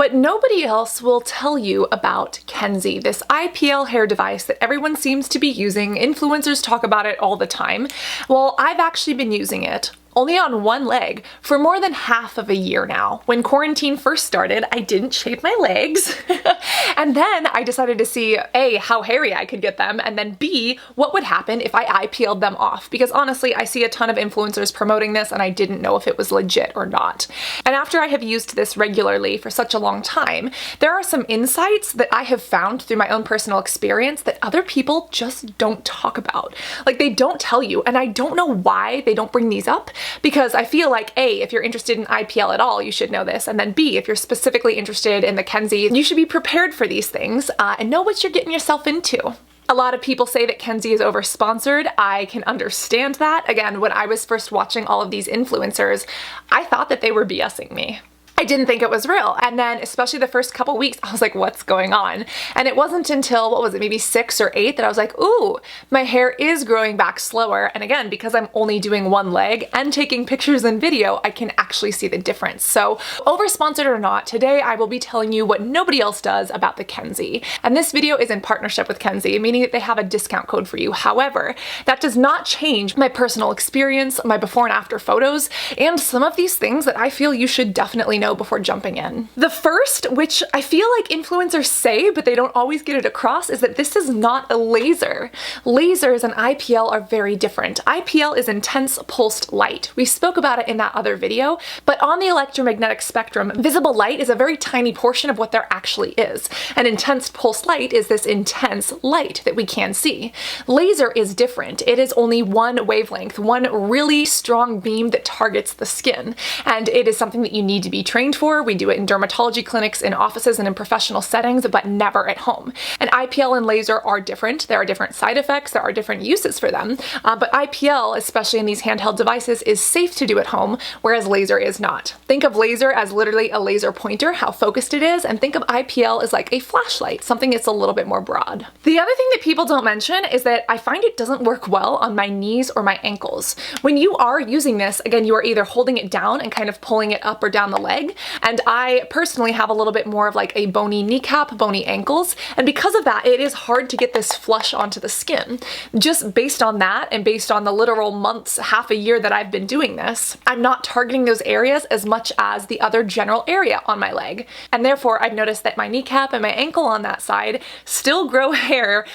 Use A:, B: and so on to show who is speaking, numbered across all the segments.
A: What nobody else will tell you about Kenzie, this IPL hair device that everyone seems to be using, influencers talk about it all the time. Well, I've actually been using it only on one leg for more than half of a year now. When quarantine first started, I didn't shave my legs. And then I decided to see A, how hairy I could get them, and then B, what would happen if I IPL'd them off. Because honestly, I see a ton of influencers promoting this and I didn't know if it was legit or not. And after I have used this regularly for such a long time, there are some insights that I have found through my own personal experience that other people just don't talk about. Like, they don't tell you, and I don't know why they don't bring these up. Because I feel like A, if you're interested in IPL at all, you should know this, and then B, if you're specifically interested in the Kenzie, you should be prepared for these things and know what you're getting yourself into. A lot of people say that Kenzie is over-sponsored. I can understand that. Again, when I was first watching all of these influencers, I thought that they were BSing me. I didn't think it was real. And then especially the first couple weeks, I was like, what's going on? And it wasn't until, what was it, maybe 6 or 8 that I was like, ooh, my hair is growing back slower. And again, because I'm only doing one leg and taking pictures and video, I can actually see the difference. So over-sponsored or not, today I will be telling you what nobody else does about the Kenzie. And this video is in partnership with Kenzie, meaning that they have a discount code for you. However, that does not change my personal experience, my before and after photos, and some of these things that I feel you should definitely know before jumping in. The first, which I feel like influencers say, but they don't always get it across, is that this is not a laser. Lasers and IPL are very different. IPL is intense pulsed light. We spoke about it in that other video, but on the electromagnetic spectrum, visible light is a very tiny portion of what there actually is. And intense pulsed light is this intense light that we can see. Laser is different. It is only one wavelength, one really strong beam that targets the skin. And it is something that you need to be trained for. We do it in dermatology clinics, in offices, and in professional settings, but never at home. And IPL and laser are different. There are different side effects. There are different uses for them. But IPL, especially in these handheld devices, is safe to do at home, whereas laser is not. Think of laser as literally a laser pointer, how focused it is, and think of IPL as like a flashlight, something that's a little bit more broad. The other thing that people don't mention is that I find it doesn't work well on my knees or my ankles. When you are using this, again, you are either holding it down and kind of pulling it up or down the leg, and I personally have a little bit more of like a bony kneecap, bony ankles, and because of that, it is hard to get this flush onto the skin. Just based on that, and based on the literal months, half a year that I've been doing this, I'm not targeting those areas as much as the other general area on my leg. And therefore, I've noticed that my kneecap and my ankle on that side still grow hair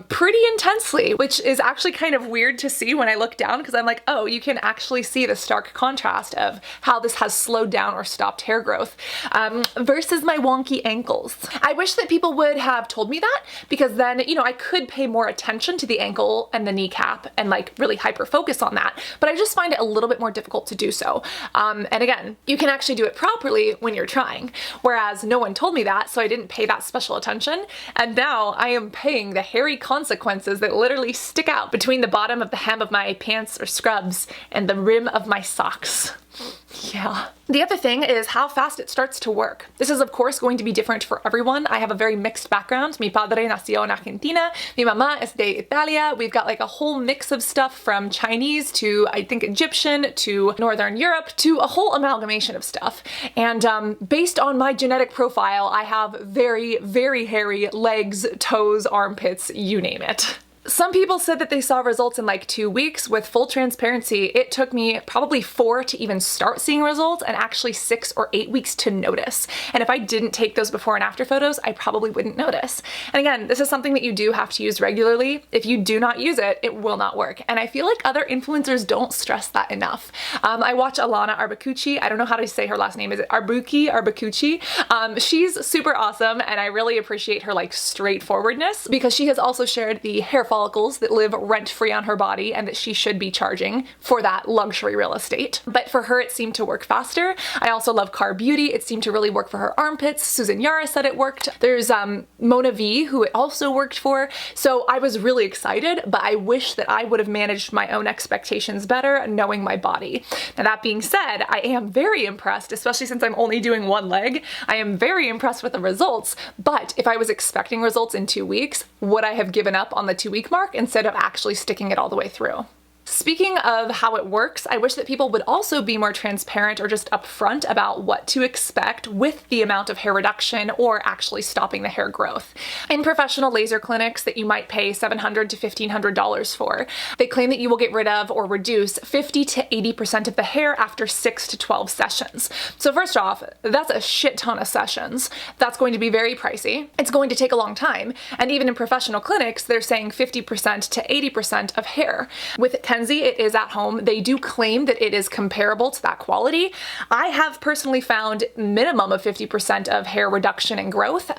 A: pretty intensely, which is actually kind of weird to see when I look down, because I'm like, oh, you can actually see the stark contrast of how this has slowed down or stopped hair growth versus my wonky ankles. I wish that people would have told me that, because then, you know, I could pay more attention to the ankle and the kneecap and like really hyper focus on that, but I just find it a little bit more difficult to do so. And again, you can actually do it properly when you're trying, whereas no one told me that, so I didn't pay that special attention, and now I am paying the hairy consequences that literally stick out between the bottom of the hem of my pants or scrubs and the rim of my socks. Yeah. The other thing is how fast it starts to work. This is of course going to be different for everyone. I have a very mixed background. Mi padre nació en Argentina. Mi mamá es de Italia. We've got like a whole mix of stuff from Chinese to I think Egyptian to Northern Europe to a whole amalgamation of stuff. And based on my genetic profile, I have very, very hairy legs, toes, armpits, you name it. Some people said that they saw results in like 2 weeks. With full transparency, it took me probably 4 to even start seeing results, and actually 6 or 8 weeks to notice. And if I didn't take those before and after photos, I probably wouldn't notice. And again, this is something that you do have to use regularly. If you do not use it, it will not work. And I feel like other influencers don't stress that enough. I watch Alana Arbacucci. I don't know how to say her last name. Is it Arbacucci? She's super awesome, and I really appreciate her like straightforwardness, because she has also shared the hair follicles that live rent-free on her body and that she should be charging for that luxury real estate. But for her, it seemed to work faster. I also love Car Beauty. It seemed to really work for her armpits. Susan Yara said it worked. There's Mona V, who it also worked for. So I was really excited, but I wish that I would have managed my own expectations better, knowing my body. Now that being said, I am very impressed, especially since I'm only doing one leg. I am very impressed with the results, but if I was expecting results in 2 weeks, would I have given up on the 2-week mark instead of actually sticking it all the way through? Speaking of how it works, I wish that people would also be more transparent or just upfront about what to expect with the amount of hair reduction or actually stopping the hair growth. In professional laser clinics that you might pay $700 to $1,500 for, they claim that you will get rid of or reduce 50 to 80% of the hair after 6 to 12 sessions. So first off, that's a shit ton of sessions. That's going to be very pricey. It's going to take a long time. And even in professional clinics, they're saying 50% to 80% of hair. With Kenzie, it is at home. They do claim that it is comparable to that quality. I have personally found minimum of 50% of hair reduction and growth,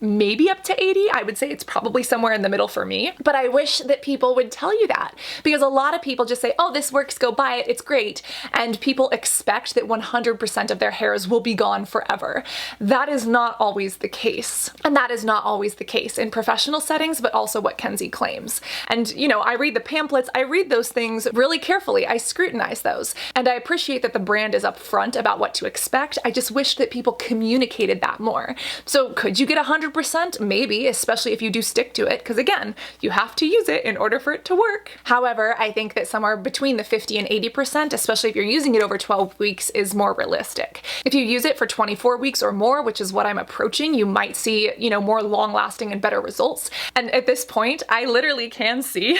A: maybe up to 80. I would say it's probably somewhere in the middle for me. But I wish that people would tell you that, because a lot of people just say, oh, this works, go buy it, it's great. And people expect that 100% of their hairs will be gone forever. That is not always the case. And that is not always the case in professional settings, but also what Kenzie claims. And you know, I read the pamphlets, I read those things really carefully. I scrutinize those. And I appreciate that the brand is upfront about what to expect. I just wish that people communicated that more. So could you get 100%? Maybe, especially if you do stick to it, because again, you have to use it in order for it to work. However, I think that somewhere between the 50 and 80%, especially if you're using it over 12 weeks, is more realistic. If you use it for 24 weeks or more, which is what I'm approaching, you might see, you know, more long-lasting and better results. And at this point, I literally can see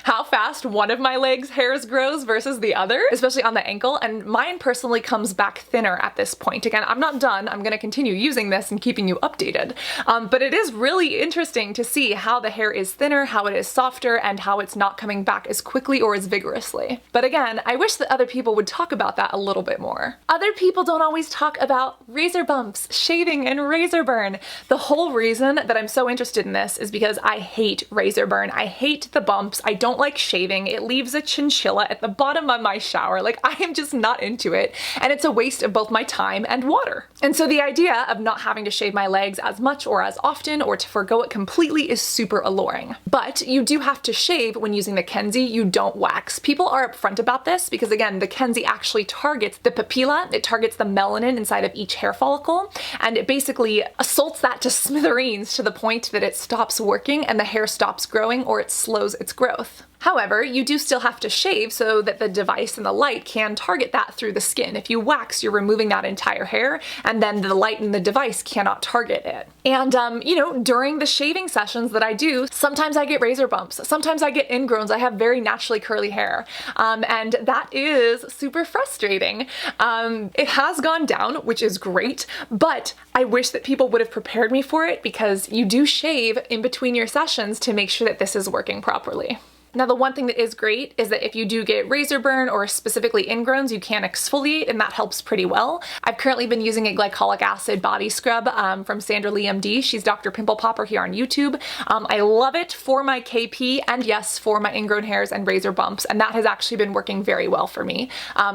A: how fast one of my legs' hairs grows versus the other, especially on the ankle, and mine personally comes back thinner at this point. Again, I'm not done. I'm going to continue using this and keeping you updated. But it is really interesting to see how the hair is thinner, how it is softer, and how it's not coming back as quickly or as vigorously. But again, I wish that other people would talk about that a little bit more. Other people don't always talk about razor bumps, shaving, and razor burn. The whole reason that I'm so interested in this is because I hate razor burn. I hate the bumps. I don't like shaving. It leaves a chinchilla at the bottom of my shower. Like, I am just not into it, and it's a waste of both my time and water. And so the idea of not having to shave my legs as much or as often or to forego it completely is super alluring. But you do have to shave when using the Kenzie. You don't wax. People are upfront about this because, again, the Kenzie actually targets the papilla. It targets the melanin inside of each hair follicle, and it basically assaults that to smithereens to the point that it stops working and the hair stops growing, or it slows its growth. However, you do still have to shave so that the device and the light can target that through the skin. If you wax, you're removing that entire hair, and then the light and the device cannot target it. And, you know, during the shaving sessions that I do, sometimes I get razor bumps, sometimes I get ingrowns. I have very naturally curly hair, and that is super frustrating. It has gone down, which is great, but I wish that people would have prepared me for it, because you do shave in between your sessions to make sure that this is working properly. Now, the one thing that is great is that if you do get razor burn or specifically ingrowns, you can exfoliate, and that helps pretty well. I've currently been using a glycolic acid body scrub from Sandra Lee MD. She's Dr. Pimple Popper here on YouTube. I love it for my KP and, yes, for my ingrown hairs and razor bumps, and that has actually been working very well for me,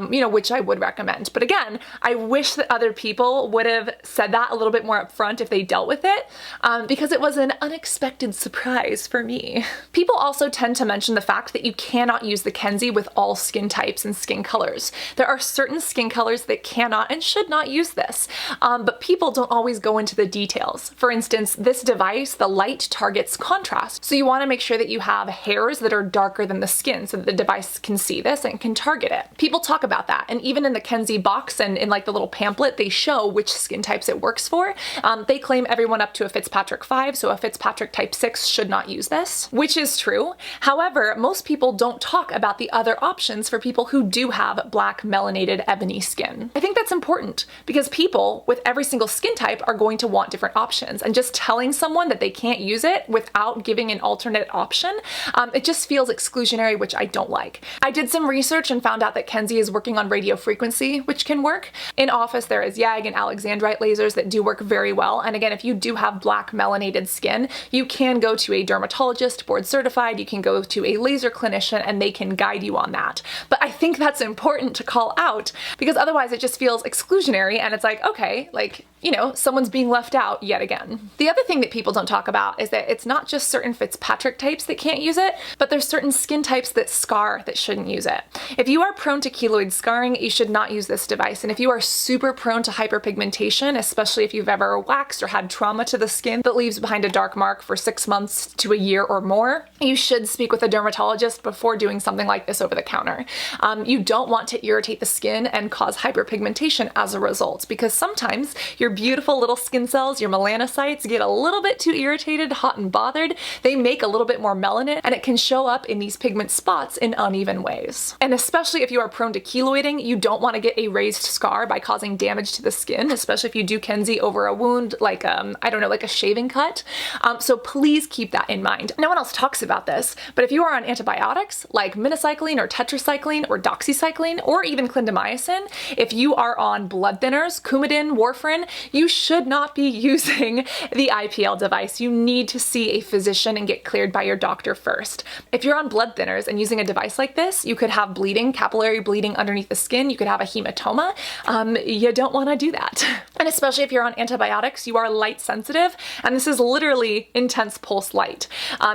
A: you know, which I would recommend. But again, I wish that other people would have said that a little bit more upfront if they dealt with it, because it was an unexpected surprise for me. People also tend to mention the fact that you cannot use the Kenzie with all skin types and skin colors. There are certain skin colors that cannot and should not use this, but people don't always go into the details. For instance, this device, the light targets contrast, so you want to make sure that you have hairs that are darker than the skin so that the device can see this and can target it. People talk about that, and even in the Kenzie box and in like the little pamphlet, they show which skin types it works for. They claim everyone up to a Fitzpatrick 5, so a Fitzpatrick type 6 should not use this, which is true. However, most people don't talk about the other options for people who do have black melanated ebony skin. I think that's important because people with every single skin type are going to want different options, and just telling someone that they can't use it without giving an alternate option, it just feels exclusionary, which I don't like. I did some research and found out that Kenzie is working on radio frequency, which can work. In office, there is YAG and Alexandrite lasers that do work very well, and again, if you do have black melanated skin, you can go to a dermatologist, board certified, you can go to a laser clinician, and they can guide you on that. But I think that's important to call out, because otherwise it just feels exclusionary, and it's like, okay, like, you know, someone's being left out yet again. The other thing that people don't talk about is that it's not just certain Fitzpatrick types that can't use it, but there's certain skin types that scar that shouldn't use it. If you are prone to keloid scarring, you should not use this device. And if you are super prone to hyperpigmentation, especially if you've ever waxed or had trauma to the skin that leaves behind a dark mark for 6 months to a year or more, you should speak with a dermatologist before doing something like this over the counter. You don't want to irritate the skin and cause hyperpigmentation as a result, because sometimes your beautiful little skin cells, your melanocytes, get a little bit too irritated, hot and bothered. They make a little bit more melanin, and it can show up in these pigment spots in uneven ways. And especially if you are prone to keloiding, you don't want to get a raised scar by causing damage to the skin, especially if you do Kenzie over a wound, like I don't know, like a shaving cut. So please keep that in mind. No one else talks about this, but if you are on antibiotics like minocycline or tetracycline or doxycycline or even clindamycin, if you are on blood thinners, Coumadin, warfarin, you should not be using the IPL device. You need to see a physician and get cleared by your doctor first. If you're on blood thinners and using a device like this, you could have bleeding, capillary bleeding underneath the skin. You could have a hematoma. You don't want to do that. And especially if you're on antibiotics, you are light sensitive, and this is literally intense pulse light.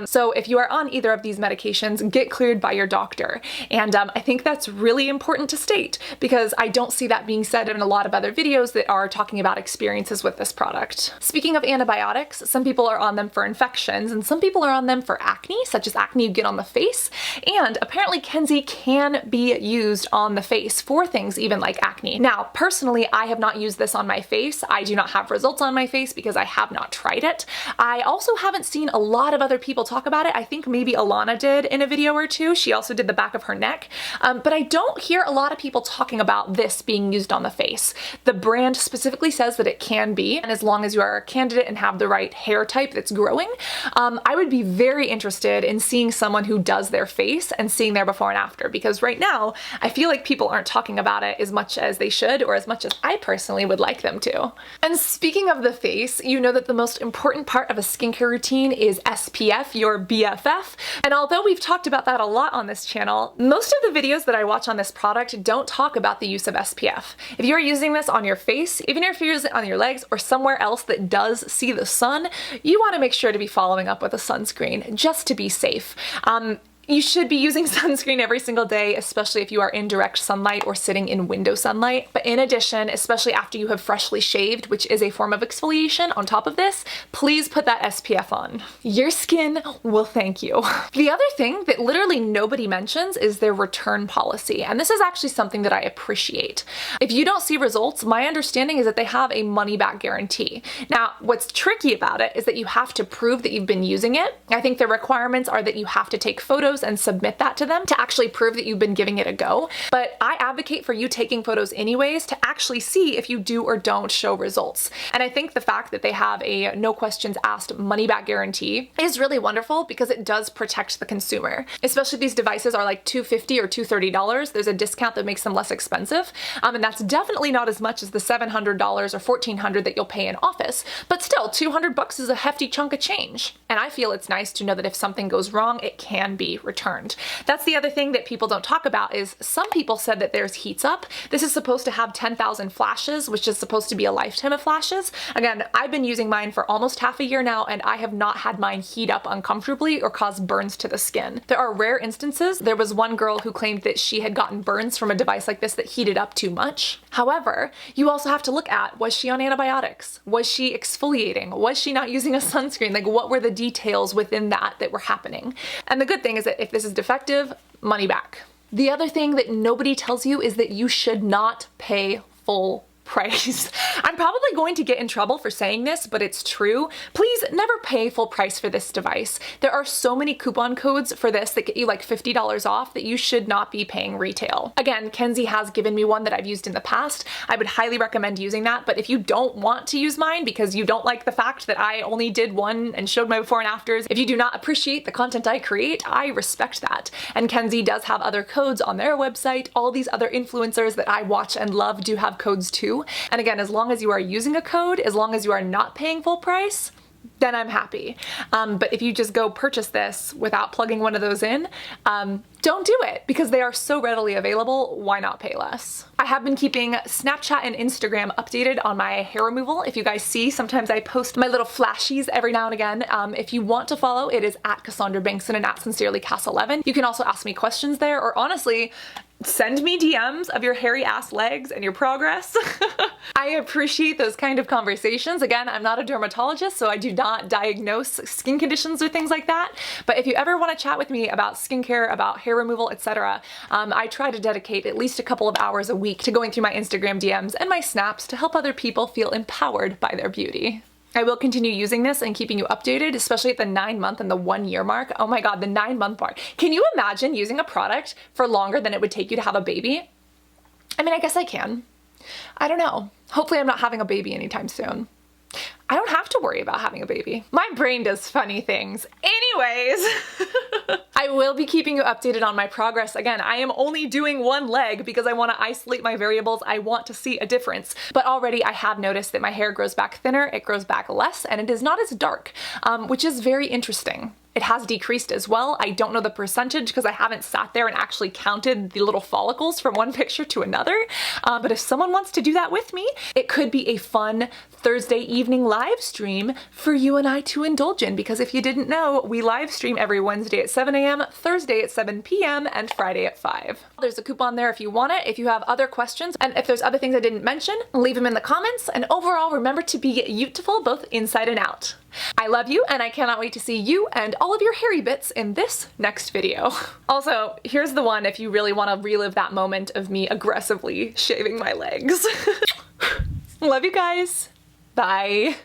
A: So if you are on either of these medications, get cleared by your doctor. And I think that's really important to state, because I don't see that being said in a lot of other videos that are talking about experiences with this product. Speaking of antibiotics, some people are on them for infections, and some people are on them for acne, such as acne you get on the face. And apparently Kenzie can be used on the face for things even like acne. Now, personally, I have not used this on my face. I do not have results on my face because I have not tried it. I also haven't seen a lot of other people talk about it. I think maybe Alana did in a video or two. She also did the back of her neck. But I don't hear a lot of people talking about this being used on the face. The brand specifically says that it can be, and as long as you are a candidate and have the right hair type that's growing, I would be very interested in seeing someone who does their face and seeing their before and after, because right now I feel like people aren't talking about it as much as they should, or as much as I personally would like them to. And speaking of the face, you know that the most important part of a skincare routine is SPF, your BFF. And although we've talked about that a lot on this channel, most of the videos that I watch on this product don't talk about the use of SPF. If you're using this on your face, even if you're using it on your legs or somewhere else that does see the sun, you want to make sure to be following up with a sunscreen just to be safe. You should be using sunscreen every single day, especially if you are in direct sunlight or sitting in window sunlight. But in addition, especially after you have freshly shaved, which is a form of exfoliation on top of this, please put that SPF on. Your skin will thank you. The other thing that literally nobody mentions is their return policy. And this is actually something that I appreciate. If you don't see results, my understanding is that they have a money back guarantee. Now, what's tricky about it is that you have to prove that you've been using it. I think the requirements are that you have to take photos and submit that to them to actually prove that you've been giving it a go. But I advocate for you taking photos anyways to actually see if you do or don't show results. And I think the fact that they have a no questions asked money back guarantee is really wonderful, because it does protect the consumer. Especially these devices are like $250 or $230. There's a discount that makes them less expensive. And that's definitely not as much as the $700 or $1,400 that you'll pay in office. But still, $200 is a hefty chunk of change. And I feel it's nice to know that if something goes wrong, it can be returned. That's the other thing that people don't talk about, is some people said that theirs heats up. This is supposed to have 10,000 flashes, which is supposed to be a lifetime of flashes. Again, I've been using mine for almost half a year now, and I have not had mine heat up uncomfortably or cause burns to the skin. There are rare instances. There was one girl who claimed that she had gotten burns from a device like this that heated up too much. However, you also have to look at, was she on antibiotics? Was she exfoliating? Was she not using a sunscreen? Like, what were the details within that were happening? And the good thing is that if this is defective, money back. The other thing that nobody tells you is that you should not pay full price. I'm probably going to get in trouble for saying this, but it's true. Please never pay full price for this device. There are so many coupon codes for this that get you like $50 off that you should not be paying retail. Again, Kenzie has given me one that I've used in the past. I would highly recommend using that, but if you don't want to use mine because you don't like the fact that I only did one and showed my before and afters, if you do not appreciate the content I create, I respect that. And Kenzie does have other codes on their website. All these other influencers that I watch and love do have codes too. And again, as long as you are using a code, as long as you are not paying full price, then I'm happy. But if you just go purchase this without plugging one of those in, don't do it, because they are so readily available. Why not pay less? I have been keeping Snapchat and Instagram updated on my hair removal. If you guys see, sometimes I post my little flashies every now and again. If you want to follow, it is at Cassandra Bankson and at SincerelyCass11. You can also ask me questions there, or honestly, Send me DMs of your hairy ass legs and your progress. I appreciate those kind of conversations. Again, I'm not a dermatologist, so I do not diagnose skin conditions or things like that. But if you ever want to chat with me about skincare, about hair removal, etc., I try to dedicate at least a couple of hours a week to going through my Instagram DMs and my snaps to help other people feel empowered by their beauty. I will continue using this and keeping you updated, especially at the 9-month and the 1-year mark. Oh my god, the 9-month mark. Can you imagine using a product for longer than it would take you to have a baby? I mean, I guess I can. I don't know. Hopefully I'm not having a baby anytime soon. I don't have to worry about having a baby. My brain does funny things. Anyways, I will be keeping you updated on my progress. Again, I am only doing one leg because I want to isolate my variables. I want to see a difference. But already I have noticed that my hair grows back thinner, it grows back less, and it is not as dark, which is very interesting. It has decreased as well. I don't know the percentage because I haven't sat there and actually counted the little follicles from one picture to another. But if someone wants to do that with me, it could be a fun Thursday evening live stream for you and I to indulge in, because if you didn't know, we live stream every Wednesday at 7 a.m., Thursday at 7 p.m., and Friday at 5. There's a coupon there if you want it. If you have other questions, and if there's other things I didn't mention, leave them in the comments. And overall, remember to be beautiful both inside and out. I love you, and I cannot wait to see you and all of your hairy bits in this next video. Also, here's the one if you really want to relive that moment of me aggressively shaving my legs. Love you guys. Bye.